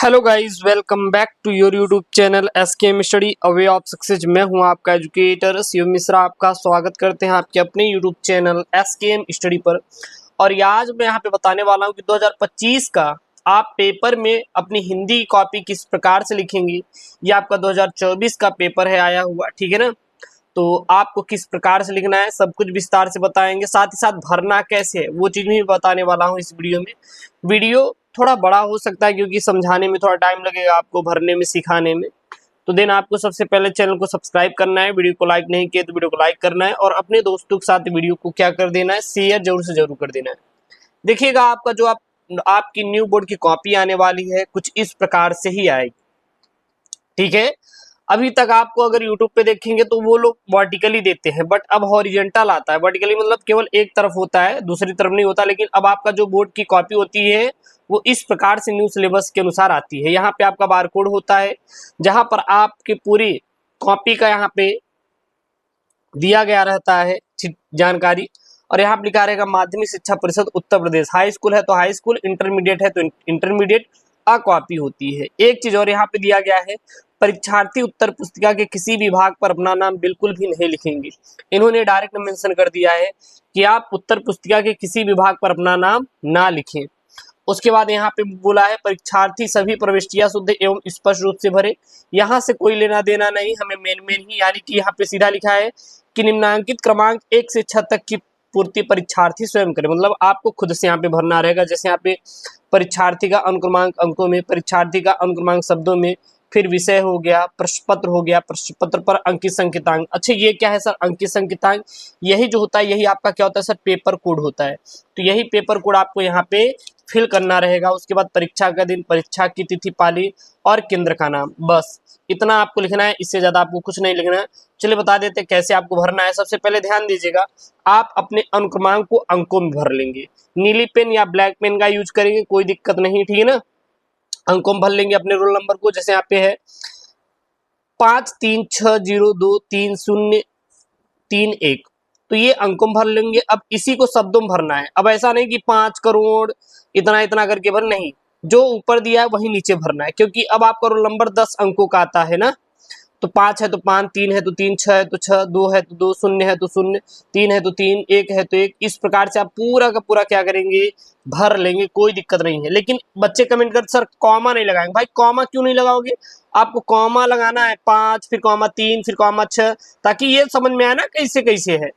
Hello guys, welcome back to your YouTube channel SKM study a way of success. मैं हूं आपका educator Shiv Mishra. आपका स्वागत करते हैं आपके अपने यूट्यूब चैनल एसकेएम स्टडी पर। और आज मैं यहां पे बताने वाला हूं कि 2025 का आप पेपर में अपनी हिंदी की कॉपी किस प्रकार से लिखेंगे। ये आपका 2024 का पेपर है आया हुआ, ठीक है ना। तो आपको किस प्रकार से लिखना है सब कुछ विस्तार से बताएंगे, साथ ही साथ भरना कैसे है वो चीज़ भी बताने वाला हूँ इस वीडियो में। वीडियो थोड़ा बड़ा हो सकता है क्योंकि समझाने में थोड़ा टाइम लगेगा आपको, भरने में, सिखाने में। तो देन आपको सबसे पहले चैनल को सब्सक्राइब करना है, वीडियो को लाइक नहीं किया तो वीडियो को लाइक करना है और अपने दोस्तों के साथ वीडियो को क्या कर देना है, शेयर जरूर से जरूर कर देना है। देखिएगा आपका जो आपकी न्यू बोर्ड की कॉपी आने वाली है कुछ इस प्रकार से ही आएगी, ठीक है। अभी तक आपको अगर YouTube पे देखेंगे तो वो लोग वर्टिकली देते हैं, बट अब हॉरिजेंटल आता है। वर्टिकली मतलब केवल एक तरफ होता है, दूसरी तरफ नहीं होता। लेकिन अब आपका जो बोर्ड की कॉपी होती है वो इस प्रकार से न्यू सिलेबस के अनुसार आती है। यहाँ पे आपका बारकोड होता है जहाँ पर आपकी पूरी कॉपी का यहाँ पे दिया गया रहता है जानकारी। और यहाँ पे लिखा रहेगा माध्यमिक शिक्षा परिषद उत्तर प्रदेश। हाई स्कूल है तो हाई स्कूल, इंटरमीडिएट है तो इंटरमीडिएट आ कॉपी होती है। एक चीज और यहाँ पे दिया गया है, परीक्षार्थी उत्तर पुस्तिका के किसी भी भाग पर अपना नाम बिल्कुल भी नहीं लिखेंगे। इन्होंने डायरेक्ट मेंशन कर दिया है कि आप उत्तर पुस्तिका के किसी भी भाग पर अपना नाम ना लिखें। उसके बाद यहाँ पे बोला है परीक्षार्थी सभी प्रविष्टियां शुद्ध एवं स्पष्ट रूप से भरे। यहाँ से कोई लेना देना नहीं, हमें मेन ही, यानी कि यहाँ पे सीधा लिखा है कि निम्नांकित क्रमांक 1 से 6 तक की पूर्ति परीक्षार्थी स्वयं करे। मतलब आपको खुद से यहाँ पे भरना रहेगा। जैसे यहाँ पे परीक्षार्थी का अनुक्रमांक अंकों में, परीक्षार्थी का अनुक्रमांक शब्दों में, फिर विषय हो गया, प्रश्न पत्र हो गया, प्रश्न पत्र पर अंकित संकेतांक। अच्छा ये क्या है सर अंकित संकेतांक? यही जो होता है यही आपका क्या होता है सर, पेपर कोड होता है। तो यही पेपर कोड आपको यहाँ पे फिल करना रहेगा। उसके बाद परीक्षा का दिन, परीक्षा की तिथि, पाली और केंद्र का नाम, बस इतना आपको लिखना है। इससे ज्यादा आपको कुछ नहीं लिखना है। चलिए बता देते कैसे आपको भरना है। सबसे पहले ध्यान दीजिएगा, आप अपने अनुक्रमांक को अंकों में भर लेंगे। नीली पेन या ब्लैक पेन का यूज करेंगे, कोई दिक्कत नहीं, ठीक है ना। अंकों में भर लेंगे अपने रोल नंबर को। जैसे यहाँ पे है 5360230301, तो ये अंकों में भर लेंगे। अब इसी को शब्दों में भरना है। अब ऐसा नहीं कि 5 करोड़ इतना इतना करके भर, नहीं, जो ऊपर दिया है वही नीचे भरना है। क्योंकि अब आपका रोल नंबर 10 अंकों का आता है ना। तो 5 है तो 5, 3 है तो 3, 6 है तो 6, 2 है तो 2, 0 है तो 0, 3 है तो 3, 1 है तो 1। इस प्रकार से आप पूरा का पूरा क्या करेंगे, भर लेंगे, कोई दिक्कत नहीं है। लेकिन बच्चे कमेंट करते सर कॉमा नहीं लगाएंगे। भाई कॉमा क्यों नहीं लगाओगे? आपको कॉमा लगाना है 5, फिर कॉमा 3, फिर कॉमा 6, ताकि ये समझ में आए ना कैसे कैसे है।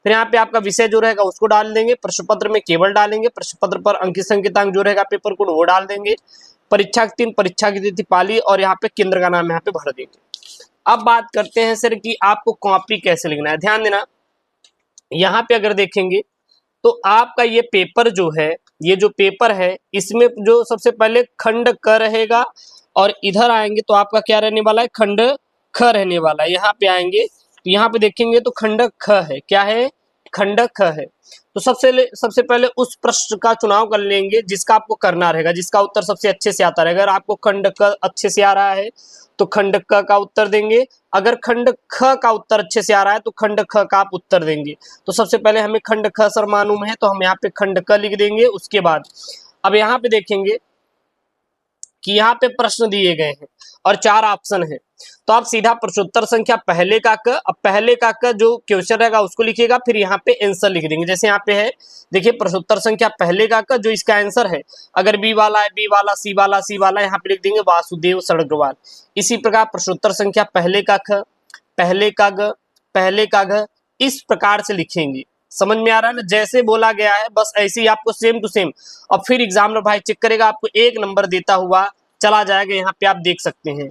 फिर यहाँ पे आपका विषय जो रहेगा उसको डाल देंगे, प्रश्न पत्र में केवल डालेंगे, प्रश्न पत्र पर अंकित संकेतांक जो रहेगा पेपर कोड वो डाल देंगे, परीक्षा के दिन, परीक्षा की तिथि, पाली और यहाँ पे केंद्र का नाम यहाँ पे भर देंगे। अब बात करते हैं सर कि आपको कॉपी कैसे लिखना है। ध्यान देना, यहाँ पे अगर देखेंगे तो आपका ये पेपर जो है, ये जो पेपर है इसमें जो सबसे पहले खंड क रहेगा और इधर आएंगे तो आपका क्या रहने वाला है, खंड ख रहने वाला है। यहाँ पे आएंगे तो यहाँ पे देखेंगे तो खंड ख है, क्या है, खंड ख है। तो सबसे पहले उस प्रश्न का चुनाव कर लेंगे जिसका आपको करना रहेगा, जिसका उत्तर सबसे अच्छे से आता रहेगा। अगर आपको खंड क अच्छे से आ रहा है तो खंड क का उत्तर देंगे। अगर खंड ख का उत्तर अच्छे से आ रहा है तो खंड ख का आप उत्तर देंगे। तो सबसे पहले हमें खंड ख सर मालूम है तो हम यहाँ पे खंड क लिख देंगे। उसके बाद अब यहाँ पे देखेंगे कि यहाँ पे प्रश्न दिए गए हैं और 4 ऑप्शन है। तो आप सीधा प्रश्नोत्तर संख्या पहले का क, अब पहले का क जो क्वेश्चन रहेगा उसको लिखिएगा, फिर यहाँ पे आंसर लिख देंगे। जैसे यहाँ पे है देखिए प्रश्नोत्तर संख्या पहले का क जो इसका आंसर है, अगर बी वाला है बी वाला, सी वाला सी वाला, यहाँ पे लिख देंगे वासुदेव सड़ग्रवाल। इसी प्रकार प्रश्नोत्तर संख्या पहले का ख, पहले का ग, पहले का घ, इस प्रकार से लिखेंगे। समझ में आ रहा है ना, जैसे बोला गया है बस ऐसे ही आपको सेम टू सेम। और फिर एग्जामिनर भाई चेक करेगा, आपको 1 नंबर देता हुआ चला जाएगा। यहाँ पे आप देख सकते हैं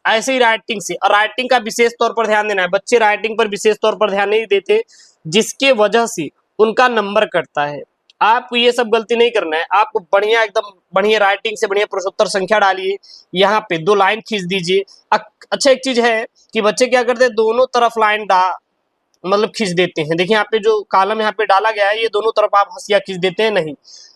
ऐसे ही राइटिंग से। और राइटिंग का विशेष तौर पर ध्यान देना है, बच्चे राइटिंग पर विशेष तौर पर ध्यान नहीं देते जिसके वजह से उनका नंबर कटता है। आपको ये सब गलती नहीं करना है, आपको बढ़िया एकदम बढ़िया राइटिंग से बढ़िया प्रश्नोत्तर संख्या डालिए, यहाँ पे 2 लाइन खींच दीजिए। अच्छा एक चीज है कि बच्चे क्या करते हैं, दोनों तरफ लाइन मतलब खींच देते हैं। देखिए यहाँ पे जो कॉलम यहाँ पे डाला गया है ये दोनों तरफ आप हंसिया खींच देते हैं, नहीं,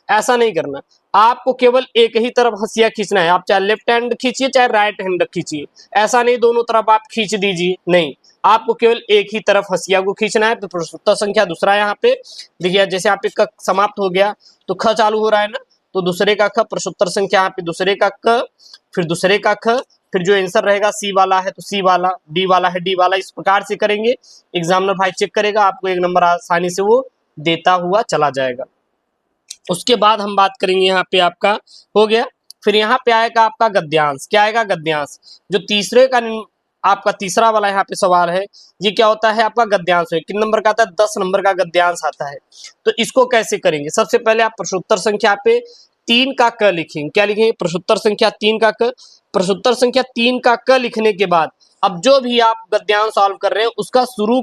ऐसा नहीं करना। आपको केवल एक ही तरफ हंसिया खींचना है। आप चाहे लेफ्ट हैंड खींचिए चाहे राइट हैंड खींचिए, ऐसा नहीं दोनों तरफ आप खींच दीजिए, नहीं, आपको केवल एक ही तरफ हंसिया को खींचना है। तो प्रश्नोत्तर संख्या दूसरा यहाँ पे देखिए, जैसे आप इसका समाप्त हो गया तो ख चालू हो रहा है ना, तो दूसरे का ख, प्रश्नोत्तर संख्या यहाँ पे दूसरे का क, फिर दूसरे का ख, फिर जो आंसर रहेगा सी वाला है तो सी वाला, डी वाला है डी वाला, इस प्रकार से करेंगे। एग्जामिनर भाई चेक करेगा, आपको 1 नंबर आसानी से वो देता हुआ चला जाएगा। उसके बाद हम बात करेंगे यहाँ पे आपका हो गया। फिर यहाँ पे आएगा आपका गद्यांश। क्या आएगा? गद्यांश। जो तीसरे का आपका तीसरा वाला यहाँ पे सवाल है, ये क्या होता है? आपका गद्यांश है। कितने नंबर का आता है? 10 नंबर का गद्यांश आता है। तो इसको कैसे करेंगे? सबसे पहले आप प्रश्नोत्तर संख्या पे 3 का क लिखेंगे। क्या लिखेंगे? प्रश्नोत्तर संख्या 3 का क। प्रश्नोत्तर संख्या 3 का क लिखने के बाद अब जो भी आप गद्यांश सॉल्व कर रहे हैं उसका शुरू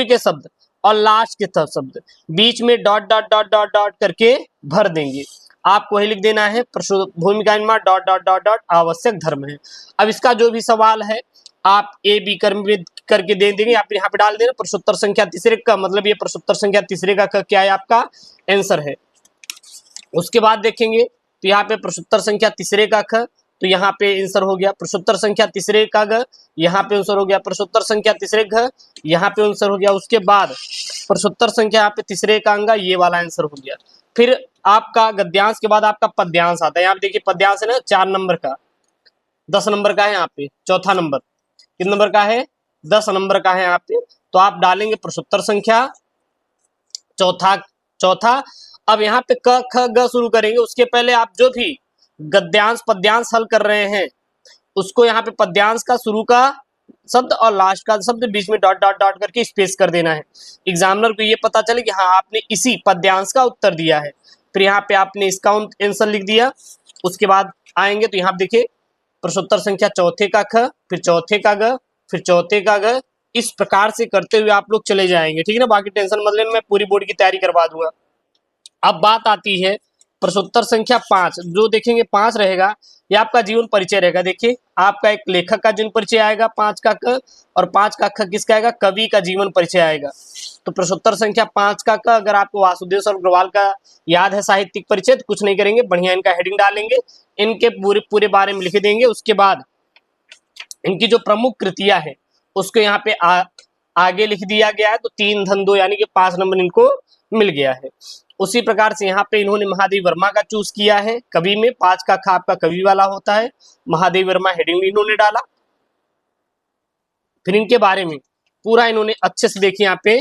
के शब्द और लास्ट के शब्द बीच में dot dot dot dot dot करके भर देंगे। आपको वही लिख देना है भूमिका निर्माण डॉट डॉट डॉट डॉट आवश्यक धर्म है। अब इसका जो भी सवाल है आप ए बी करके दे देंगे, आप यहाँ पे डाल देना प्रश्नोत्तर संख्या तीसरे का, मतलब ये प्रश्नोत्तर संख्या तीसरे का क्या है? आपका आंसर है। उसके बाद देखेंगे तो यहाँ पे प्रश्नोत्तर संख्या तीसरे का ख, तो यहाँ पे आंसर हो गया। प्रश्नोत्तर संख्या तीसरे का ग, यहाँ पे आंसर हो गया। प्रश्नोत्तर संख्या तीसरे घ, यहाँ पे आंसर हो गया। उसके बाद प्रश्नोत्तर संख्या यहाँ पे तीसरे का अंगा, ये वाला आंसर हो गया। फिर आपका गद्यांश के बाद आपका पद्यांश आता है। यहाँ पे देखिए पद्यांश है ना 4 नंबर का, 10 नंबर का है। यहाँ पे चौथा नंबर कितने नंबर का है? 10 नंबर का है यहाँ पे। तो आप डालेंगे प्रश्नोत्तर संख्या चौथा। अब यहाँ पे क ख ग शुरू करेंगे। उसके पहले आप जो भी गद्यांश पद्यांश हल कर रहे हैं उसको यहाँ पे पद्यांश का शुरू का शब्द और लास्ट का शब्द बीच में डॉट डॉट डॉट करके स्पेस कर देना है। एग्जामिनर को ये पता चले कि हाँ आपने इसी पद्यांश का उत्तर दिया है। फिर यहाँ पे आपने इसका आंसर लिख दिया। उसके बाद आएंगे तो यहाँ पे देखिए प्रश्नोत्तर संख्या चौथे का ख, फिर चौथे का ग, फिर चौथे का ग, इस प्रकार से करते हुए आप लोग चले जाएंगे। ठीक है ना, बाकी टेंशन मत लेना, मैं पूरी बोर्ड की तैयारी करवा दूंगा। अब बात आती है प्रश्नोत्तर संख्या 5। जो देखेंगे 5 रहेगा ये आपका जीवन परिचय रहेगा। देखिए आपका एक लेखक का जीवन परिचय आएगा 5 का क, और 5 का ख किसका आएगा? कवि का जीवन परिचय आएगा। तो प्रश्नोत्तर संख्या 5 का क अगर आपको वासुदेव अग्रवाल का याद है साहित्यिक परिचय, तो कुछ नहीं करेंगे, बढ़िया इनका हेडिंग डालेंगे, इनके पूरे बारे में लिख देंगे। उसके बाद इनकी जो प्रमुख कृतियां है उसको यहाँ पे आगे लिख दिया गया है। तो 3 धन 2 यानी कि 5 नंबर इनको मिल गया है। उसी प्रकार से यहाँ पे इन्होंने महादेव वर्मा का चूज किया है कवि में। 5 का ख आपका कवि वाला होता है, महादेव वर्मा हेडिंग इन्होंने डाला। फिर इनके बारे में पूरा इन्होंने अच्छे से देखिए यहाँ पे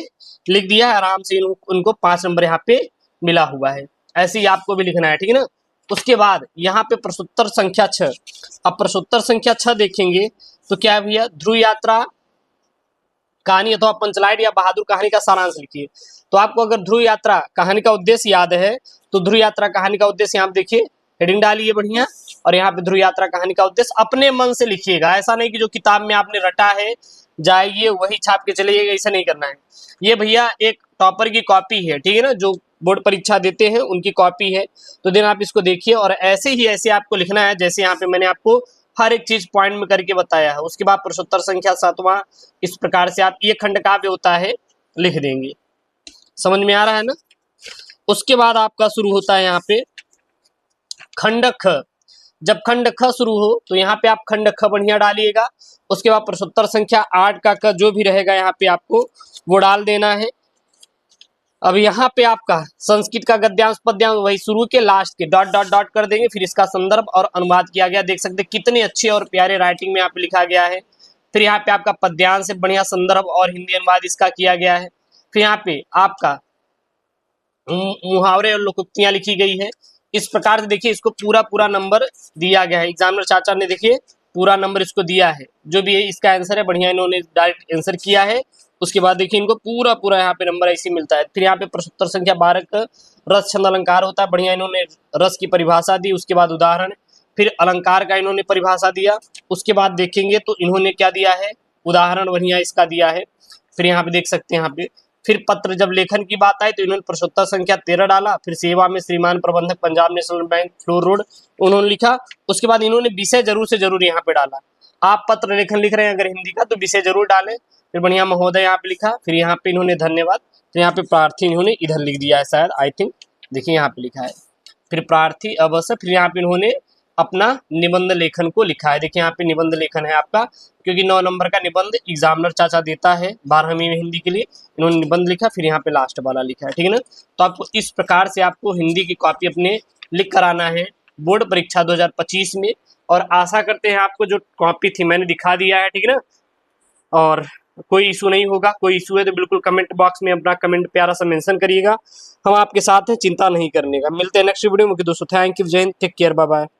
लिख दिया है, आराम से उनको 5 नंबर यहाँ पे मिला हुआ है। ऐसे ही आपको भी लिखना है, ठीक है ना। उसके बाद यहाँ पे प्रश्नोत्तर संख्या 6। अब प्रश्नोत्तर संख्या 6 देखेंगे तो क्या है भैया? ध्रुव यात्रा कहानी अथवा पंचलाइट या बहादुर कहानी का सारांश लिखिए। तो आपको अगर ध्रुव यात्रा कहानी का उद्देश्य याद है तो ध्रुव यात्रा कहानी का उद्देश्य यहाँ पे देखिए हेडिंग डालिए बढ़िया, और यहाँ पे ध्रुव यात्रा कहानी का उद्देश्य अपने मन से लिखिएगा। ऐसा नहीं कि जो किताब में आपने रटा है जाइए वही छाप के चलिएगा, ऐसा नहीं करना है। ये भैया एक टॉपर की कॉपी है, ठीक है ना, जो बोर्ड परीक्षा देते हैं उनकी कॉपी है। तो दिन आप इसको देखिए और ऐसे ही ऐसे आपको लिखना है जैसे यहाँ पे मैंने आपको हर एक चीज पॉइंट में करके बताया है। उसके बाद प्रश्नोत्तर संख्या 7वां इस प्रकार से आप ये खंड काव्य होता है लिख देंगे। समझ में आ रहा है ना। उसके बाद आपका शुरू होता है यहाँ पे खंड ख। जब खंड ख शुरू हो तो यहाँ पे आप खंड ख बढ़िया डालिएगा। उसके बाद प्रश्नोत्तर संख्या 8 का क जो भी रहेगा यहाँ पे आपको वो डाल देना है। अब यहाँ पे आपका संस्कृत का गद्यांश पद्यांश वही शुरू के लास्ट के डॉट डॉट डॉट कर देंगे। फिर इसका संदर्भ और अनुवाद किया गया, देख सकते कितने अच्छे और प्यारे राइटिंग में यहाँ पे लिखा गया है। फिर यहाँ पे आपका पद्यांश है, बढ़िया संदर्भ और हिंदी अनुवाद इसका किया गया है। फिर यहाँ पे आपका मुहावरे और लोकोक्तियां लिखी गई है। इस प्रकार से देखिए इसको पूरा नंबर दिया गया है। एग्जामिनर चाचा ने देखिए पूरा नंबर इसको दिया है, जो भी है इसका आंसर है बढ़िया इन्होंने डायरेक्ट आंसर किया है। उसके बाद देखिए इनको पूरा यहाँ पे नंबर ऐसे मिलता है। फिर यहाँ पे प्रश्नोत्तर संख्या 12 का रस छंद अलंकार होता है, बढ़िया इन्होंने रस की परिभाषा दी। उसके बाद उदाहरण, फिर अलंकार का इन्होंने परिभाषा दिया। उसके बाद देखेंगे तो इन्होंने क्या दिया है? उदाहरण बढ़िया इसका दिया है। फिर यहाँ पे देख सकते हैं यहाँ पे फिर पत्र जब लेखन की बात आई तो इन्होंने प्रश्नोत्तर संख्या 13 डाला। फिर सेवा में श्रीमान प्रबंधक Punjab national bank floor road उन्होंने लिखा। उसके बाद इन्होंने विषय जरूर से जरूर यहाँ पे डाला। आप पत्र लेखन लिख रहे हैं अगर हिंदी का तो विषय जरूर डालें। फिर बढ़िया महोदय यहाँ पे लिखा। फिर यहाँ पे इन्होंने धन्यवाद, तो यहाँ पे प्रार्थी इन्होंने इधर लिख दिया है शायद, आई थिंक, देखिए यहाँ पे लिखा है। फिर प्रार्थी अवश्य, फिर यहाँ पे इन्होंने अपना निबंध लेखन को लिखा है। देखिए यहाँ पे निबंध लेखन है आपका, क्योंकि 9 नंबर का निबंध एग्जामिनर चाचा देता है 12वीं में हिंदी के लिए, इन्होंने निबंध लिखा, फिर यहाँ पे लास्ट वाला लिखा है, ठीक है ना। तो आपको इस प्रकार से आपको हिंदी की कॉपी अपने लिख कर आना है बोर्ड परीक्षा 2025 में। और आशा करते हैं आपको जो कॉपी थी मैंने दिखा दिया है, ठीक है ना, और कोई इशू नहीं होगा। कोई इशू है तो बिल्कुल कमेंट बॉक्स में अपना कमेंट प्यारा सा मेंशन करिएगा, हम आपके साथ हैं, चिंता नहीं करने का। मिलते हैं नेक्स्ट वीडियो में दोस्तों। Thank you, Jai Hind, take care, bye bye.